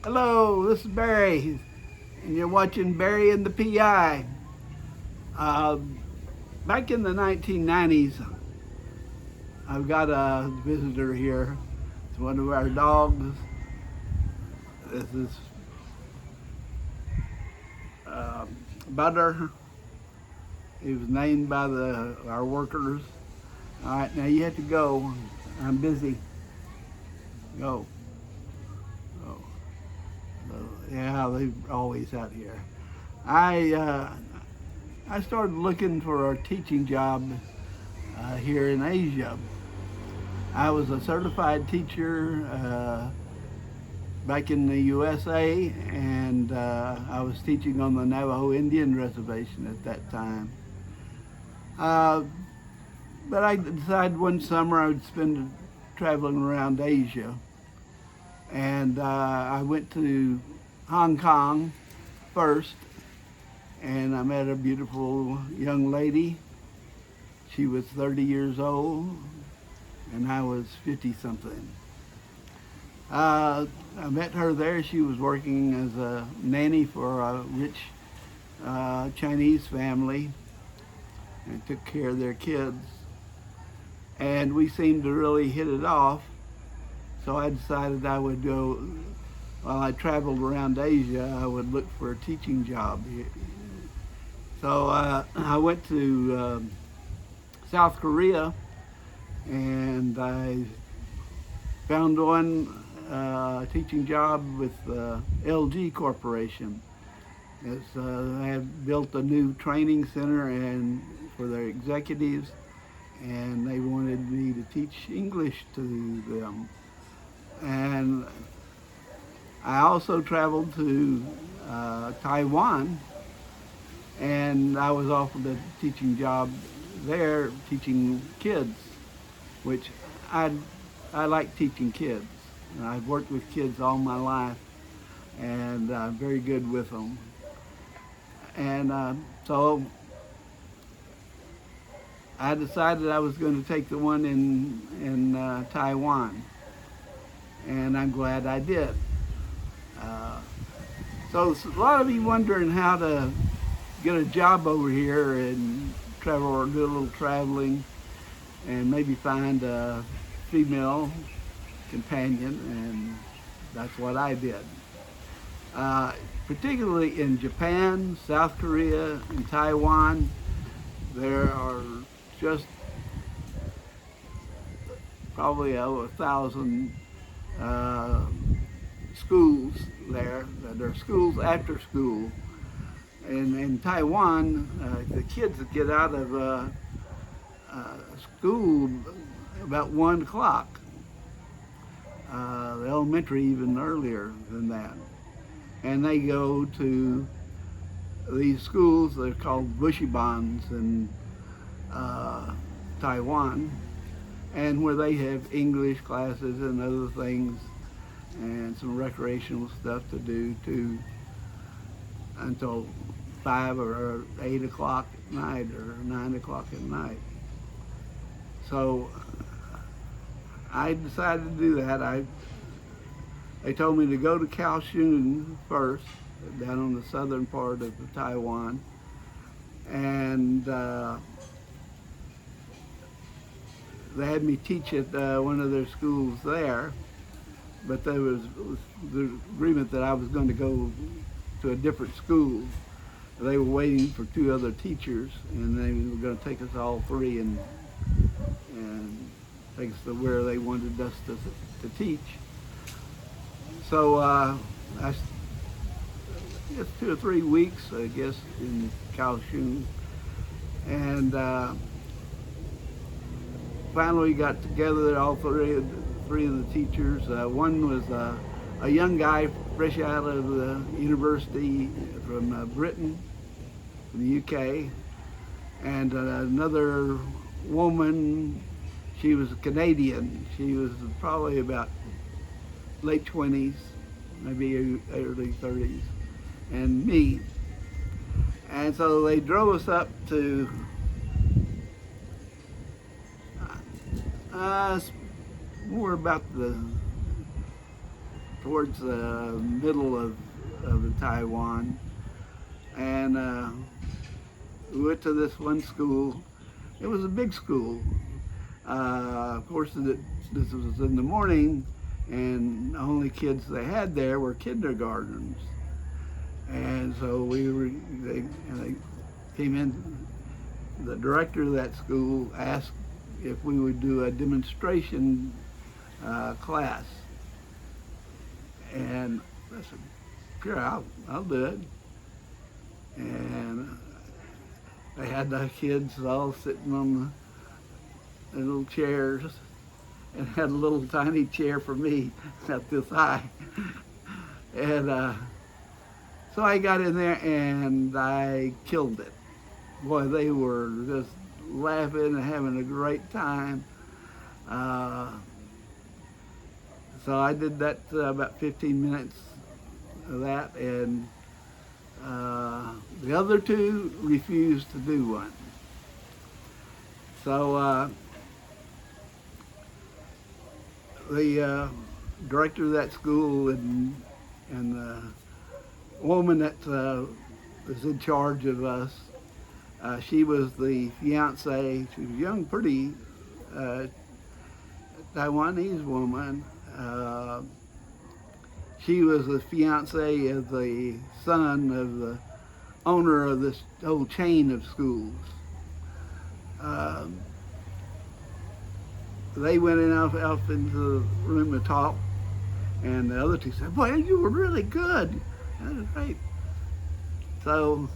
Hello, this is Barry, and you're watching Barry and the PI. Uh, Back in the 1990s, I've got a visitor here. It's one of our dogs. This is uh, Butter. He was named by our workers. All right, now you have to go. I'm busy. Go. Go. Yeah, they're always out here. I uh, I started looking for a teaching job here in Asia. I was a certified teacher back in the USA, and I was teaching on the Navajo Indian Reservation at that time. Uh, but I decided one summer I would spend traveling around Asia, and I went to Hong Kong first, and I met a beautiful young lady. She was 30 years old, and I was 50 something. I met her there. She was working as a nanny for a rich Chinese family and took care of their kids. And we seemed to really hit it off. So I decided I would go, while I traveled around Asia, I would look for a teaching job. So I went to South Korea, and I found one teaching job with LG Corporation. They had built a new training center and for their executives, and they wanted me to teach English to them. And I also traveled to Taiwan, and I was offered a teaching job there, teaching kids, which I like teaching kids. I've worked with kids all my life, and I'm very good with them. And so I decided I was going to take the one in Taiwan, and I'm glad I did. Uh, so a lot of you wondering how to get a job over here and travel or do a little traveling and maybe find a female companion, and that's what I did. Particularly in Japan, South Korea, and Taiwan, there are just probably over 1,000 schools there. There are schools after school. And in Taiwan, the kids get out of school about 1 o'clock. The elementary even earlier than that. And they go to these schools. They're called bushibans in Taiwan, and where they have English classes and other things and some recreational stuff to do too until 5 or 8 o'clock at night or 9 o'clock at night. So I decided to do that. They told me to go to Kaohsiung first, down on the southern part of Taiwan, and they had me teach at one of their schools there, but there was the agreement that I was going to go to a different school. They were waiting for 2 other teachers, and they were going to take us all 3 and take us to where they wanted us to teach. So I guess 2 or 3 weeks, I guess, in Kaohsiung, and finally got together all three of the teachers. One was a young guy fresh out of the university from Britain, from the UK, and another woman. She was a Canadian. She was probably about late 20s, maybe early 30s, and me. And so they drove us up to more about the towards the middle of Taiwan, and we went to this one school. It was a big school. Of course, this was in the morning, and the only kids they had there were kindergartners. And so they came in, the director of that school asked if we would do a demonstration class. And I said, sure, I'll do it. And they had the kids all sitting on the little chairs, and had a little tiny chair for me about this high. And so I got in there and I killed it. Boy, they were just laughing and having a great time. So I did that about 15 minutes of that, and the other two refused to do one. So the director of that school and the woman that was in charge of us, she was the fiance. She was a young, pretty Taiwanese woman. She was the fiance of the son of the owner of this whole chain of schools. They went off into the room to talk, and the other two said, "Boy, you were really good. That was great." So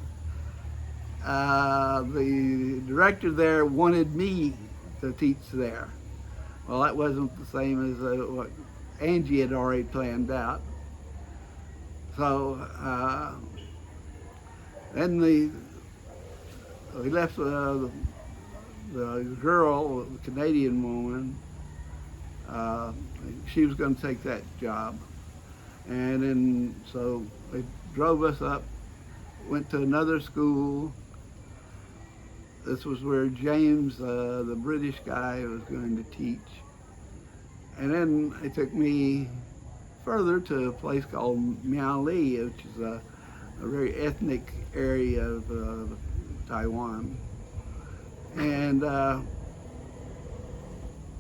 the director there wanted me to teach there. Well, that wasn't the same as what Angie had already planned out. So then we left the girl, the Canadian woman. She was going to take that job. And then, so they drove us up, went to another school. This was where James, the British guy, was going to teach. And then they took me further to a place called Miaoli, which is a very ethnic area of Taiwan. And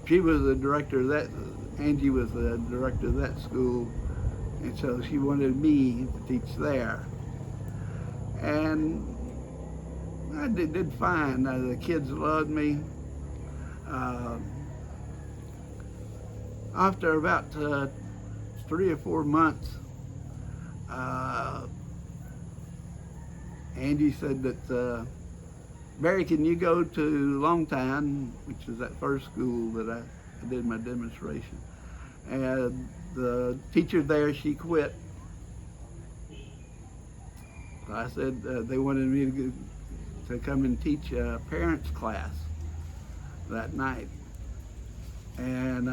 she was the director of that, Angie was the director of that school, and so she wanted me to teach there. And I did fine. The kids loved me. After about 3 or 4 months, Angie said that, "Barry, can you go to Longtown," which is that first school that I did my demonstration. And the teacher there, she quit. So I said they wanted me to come and teach a parents class that night. And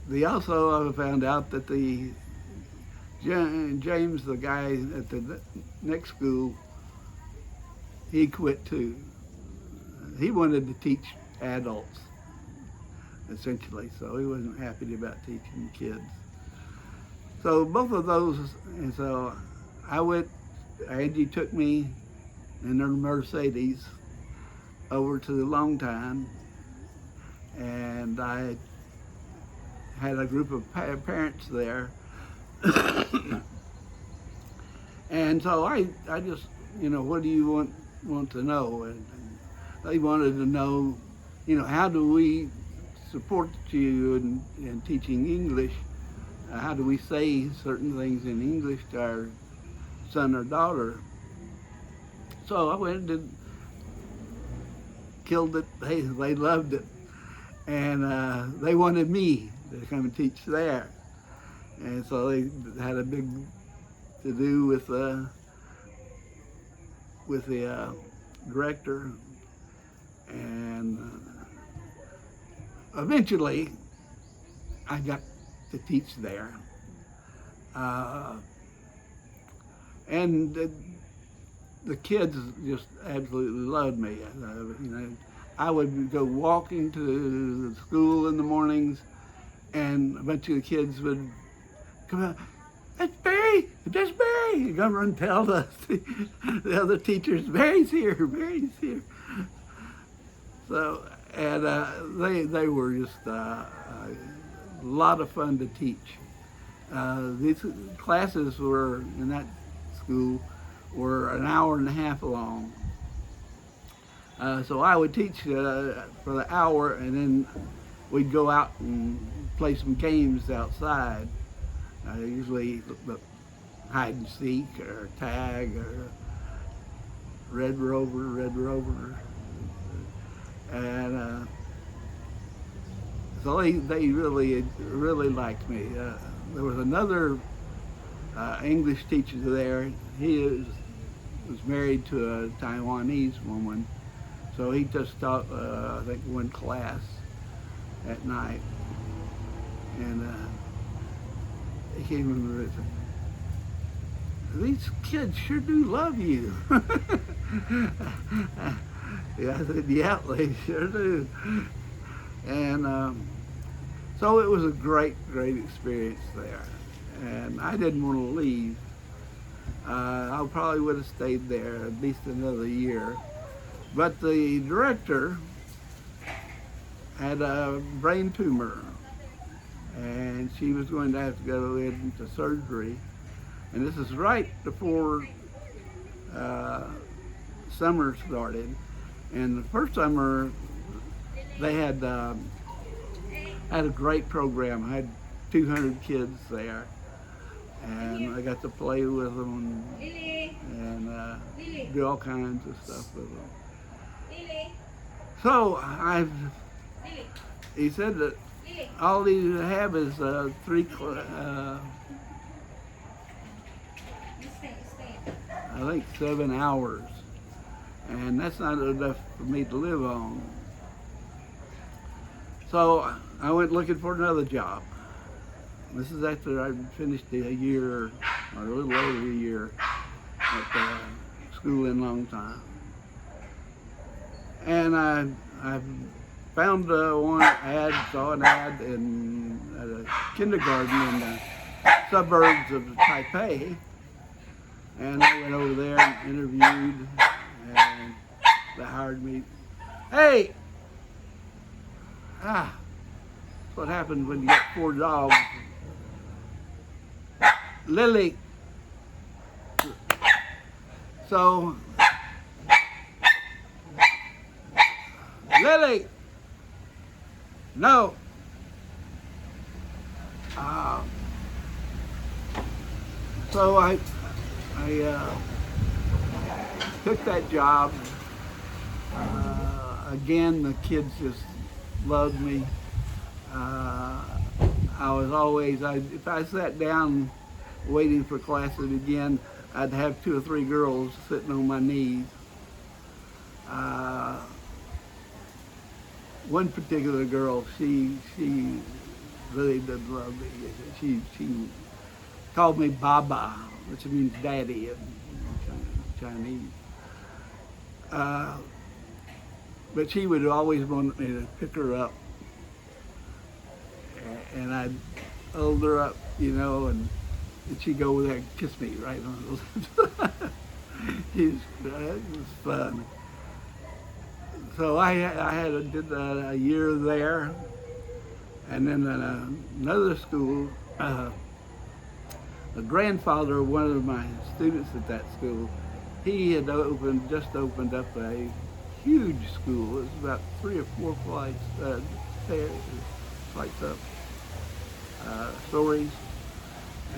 they also found out that the James, the guy at the next school, he quit too. He wanted to teach adults, essentially, so he wasn't happy about teaching kids. So both of those, and so I went, Angie took me in her Mercedes over to the Longtown, and I had a group of parents there. And so I just, what do you want to know? And they wanted to know, how do we support you in teaching English? How do we say certain things in English to our son or daughter? So I went and killed it. They loved it. And they wanted me to come and teach there. And so they had a big to-do with the director. And eventually, I got to teach there. And the kids just absolutely loved me. I would go walking to the school in the mornings, and a bunch of the kids would come out, "That's Barry, that's Barry." You come run and tell the other teachers, "Barry's here, Barry's here." So, and they were just a lot of fun to teach. These classes were, in that school, were an hour and a half long. So I would teach for the hour, and then we'd go out and play some games outside. Usually hide and seek or tag or Red Rover. And so they really liked me. There was another English teacher there. He was married to a Taiwanese woman, so he just taught I think one class at night. And he came in and said, "These kids sure do love you." Yeah, I said, "Yeah, they sure do." And so it was a great experience there. And I didn't want to leave. I probably would have stayed there at least another year. But the director had a brain tumor, and she was going to have to go into surgery. And this is right before summer started. And the first summer, they had a great program. I had 200 kids there, and I got to play with them and do all kinds of stuff with them. So he said that all you have is I think 7 hours, and that's not enough for me to live on. So I went looking for another job. This is after I finished a year, or a little over a year, at school in Longtime. And I found saw an ad at a kindergarten in the suburbs of Taipei. And I went over there and interviewed, and they hired me. Hey! That's what happens when you get 4 jobs. Lily. So, Lily. No. So I took that job. Again, the kids just loved me. I was always, if I sat down waiting for class to begin, I'd have 2 or 3 girls sitting on my knees. One particular girl, she really did love me. She called me Baba, which means daddy in Chinese. But she would always want me to pick her up, and I'd hold her up, and she'd go over there and kiss me right on the lips. It was fun. So I did a year there, and then at another school, the grandfather of one of my students at that school, he had just opened up a huge school. It was about 3 or 4 flights up, stories.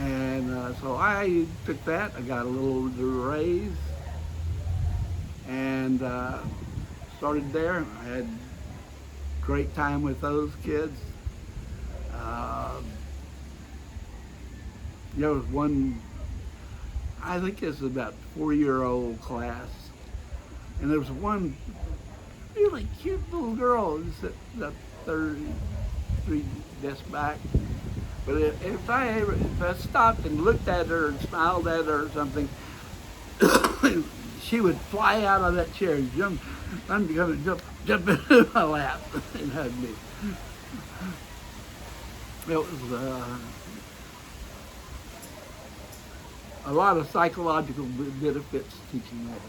And so I took that. I got a little raise, and started there. I had a great time with those kids. There was one, I think it's about 4-year-old class, and there was one really cute little girl sitting up 3 desks back. But if I stopped and looked at her and smiled at her or something, she would fly out of that chair and jump into my lap and hug me. it was a lot of psychological benefits teaching that.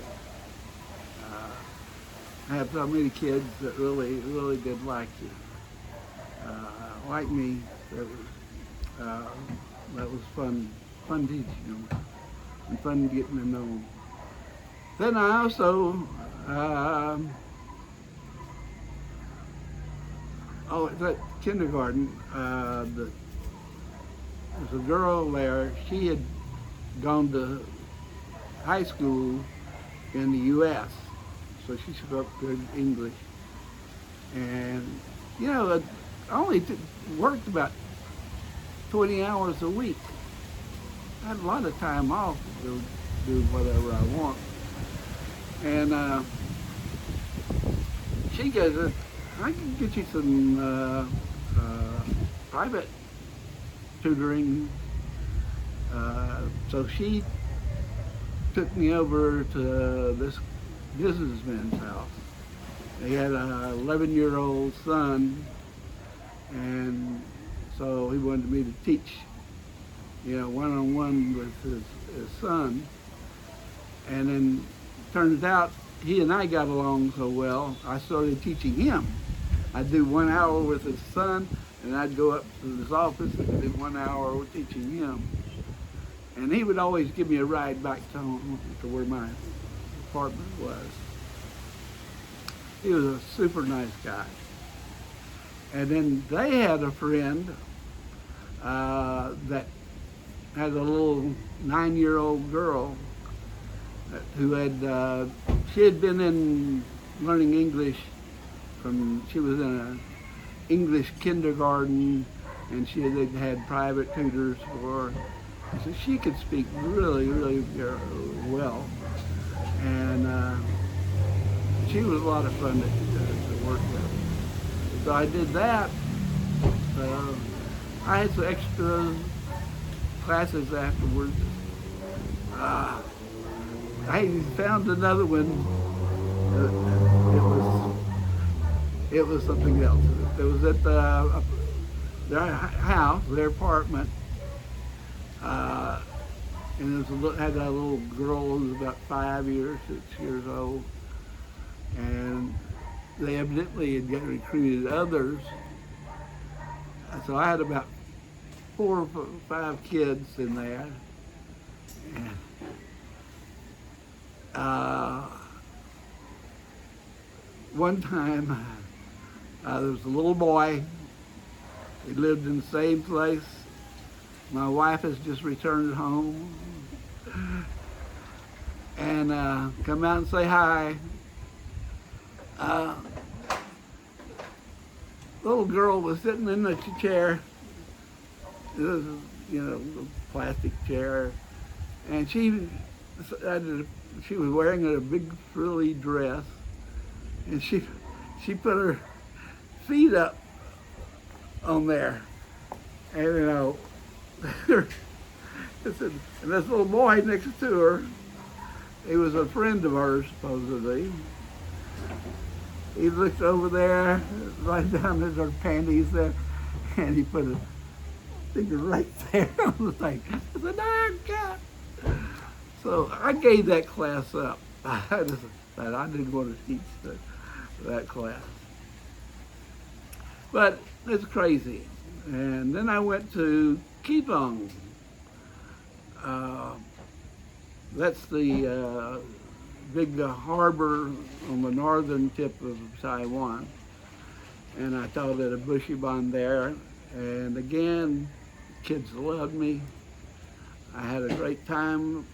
I have so many kids that really did like you, like me. Uh, that was fun teaching them and fun getting to know them. Then I also, at that kindergarten, there's a girl there. She had gone to high school in the U.S., so she spoke good English. And, I only worked about 20 hours a week. I had a lot of time off to do whatever I want. And she goes, I can get you some private tutoring. So she took me over to this businessman's house. He had an 11-year-old son, and so he wanted me to teach, one-on-one with his son. And then turns out he and I got along so well, I started teaching him. I'd do 1 hour with his son, and I'd go up to his office and do 1 hour with teaching him. And he would always give me a ride back to home, to where my apartment was. He was a super nice guy. And then they had a friend that had a little 9-year-old girl who she had been in learning English she was in an English kindergarten, and they'd had private tutors for her. So she could speak really well. And she was a lot of fun to work with. So I did that. I had some extra classes afterwards. I found another one. It was something else. It was at their house, their apartment, and had a little girl who was about 5 years, 6 years old, and they evidently had recruited others. So I had about 4 or 5 kids in there. And, one time, there was a little boy. He lived in the same place. My wife has just returned home. And come out and say hi. Little girl was sitting in the chair. This is, a plastic chair. And she was wearing a big frilly dress. And she put her feet up on there, and and this little boy next to her, he was a friend of ours supposedly. He looked over there, right down at her panties there, and he put a finger right there on the thing. I said, "Oh God!" So I gave that class up. I didn't want to teach that class. But it's crazy. And then I went to Keelung. That's the big harbor on the northern tip of Taiwan. And I taught at a bushibon there. And again, kids loved me. I had a great time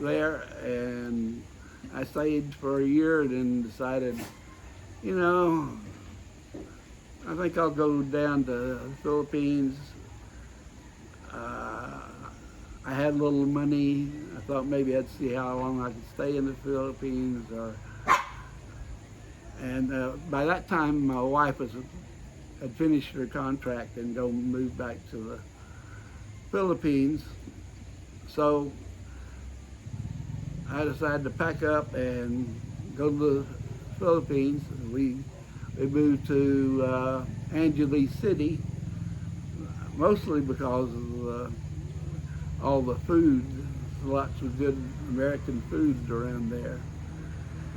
there, and I stayed for a year and then decided, I think I'll go down to the Philippines. I had a little money. I thought maybe I'd see how long I could stay in the Philippines. And by that time, my wife had finished her contract and move back to the Philippines. So I decided to pack up and go to the Philippines. We they moved to Angeles City, mostly because of all the food. Lots of good American foods around there.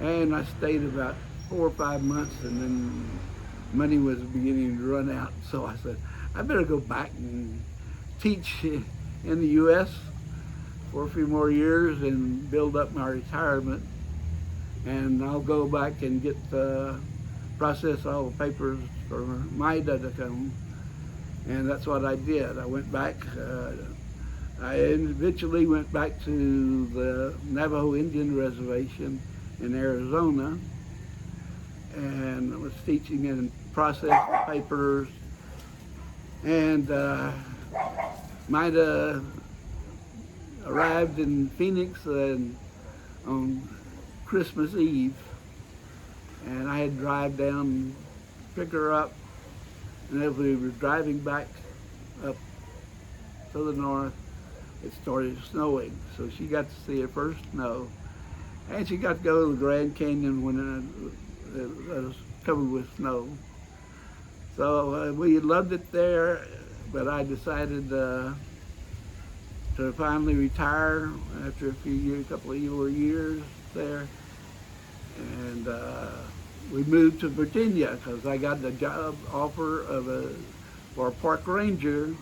And I stayed about 4 or 5 months, and then money was beginning to run out. So I said, I better go back and teach in the U.S. for a few more years and build up my retirement. And I'll go back and get process all the papers for Maita to come. And that's what I did. I went back. I eventually went back to the Navajo Indian Reservation in Arizona, and I was teaching and processing papers. And Maita arrived in Phoenix on Christmas Eve, and I had to drive down, pick her up, and as we were driving back up to the north, it started snowing. So she got to see her first snow, and she got to go to the Grand Canyon when it was covered with snow. So we loved it there, but I decided to finally retire after a couple of more years there. And we moved to Virginia because I got the job offer for a park ranger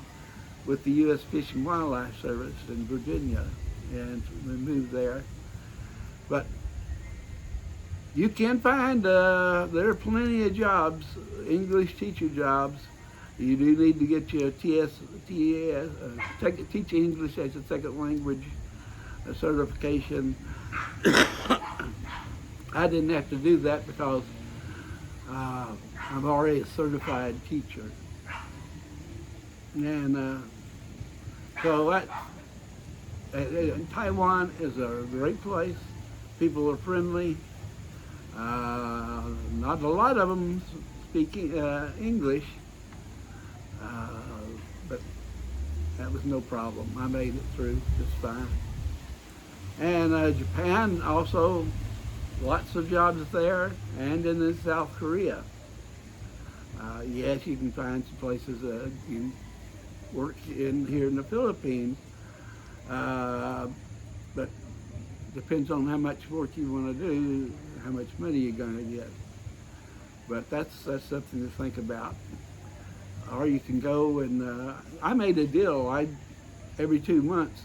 with the U.S. Fish and Wildlife Service in Virginia, and we moved there. But you can find, there are plenty of jobs, English teacher jobs. You do need to get your TES, Teach English as a Second Language certification. I didn't have to do that because I'm already a certified teacher. And so Taiwan is a great place. People are friendly. Not a lot of them speak English, but that was no problem. I made it through just fine. And Japan also, lots of jobs there, and in South Korea. Yes, you can find some places you work here in the Philippines, but depends on how much work you want to do, how much money you're going to get. But that's something to think about. Or you can go and I made a deal. Every 2 months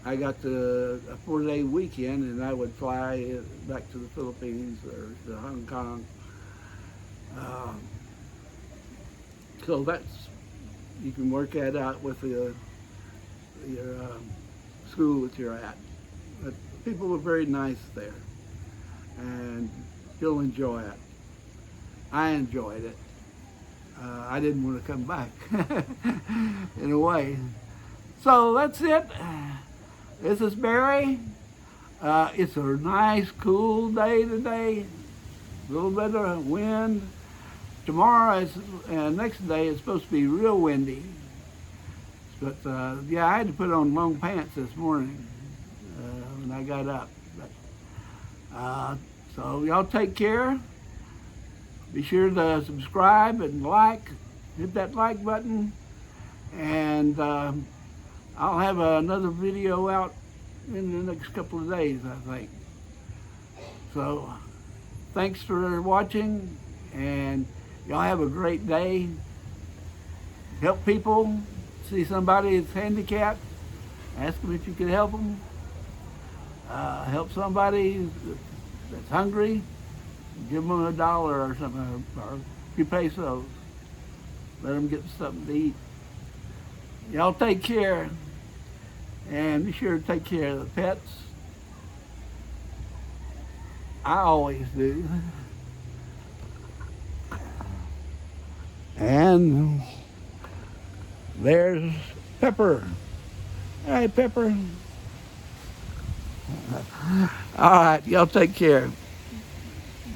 I got a 4-day weekend, and I would fly back to the Philippines or to Hong Kong. So you can work that out with your school that you're at. But people were very nice there, and you'll enjoy it. I enjoyed it. I didn't want to come back in a way. So that's it. This is Barry. It's a nice, cool day today. A little bit of wind. Tomorrow, next day, it's supposed to be real windy. But yeah, I had to put on long pants this morning when I got up. But, so y'all take care. Be sure to subscribe and hit that like button. And I'll have another video out in the next couple of days, I think. So thanks for watching, and y'all have a great day. Help people. See somebody that's handicapped, ask them if you can help them. Help somebody that's hungry, give them $1 or something, or a few pesos. Let them get something to eat. Y'all take care, and be sure to take care of the pets. I always do. And there's Pepper. Hey, Pepper. All right, y'all take care.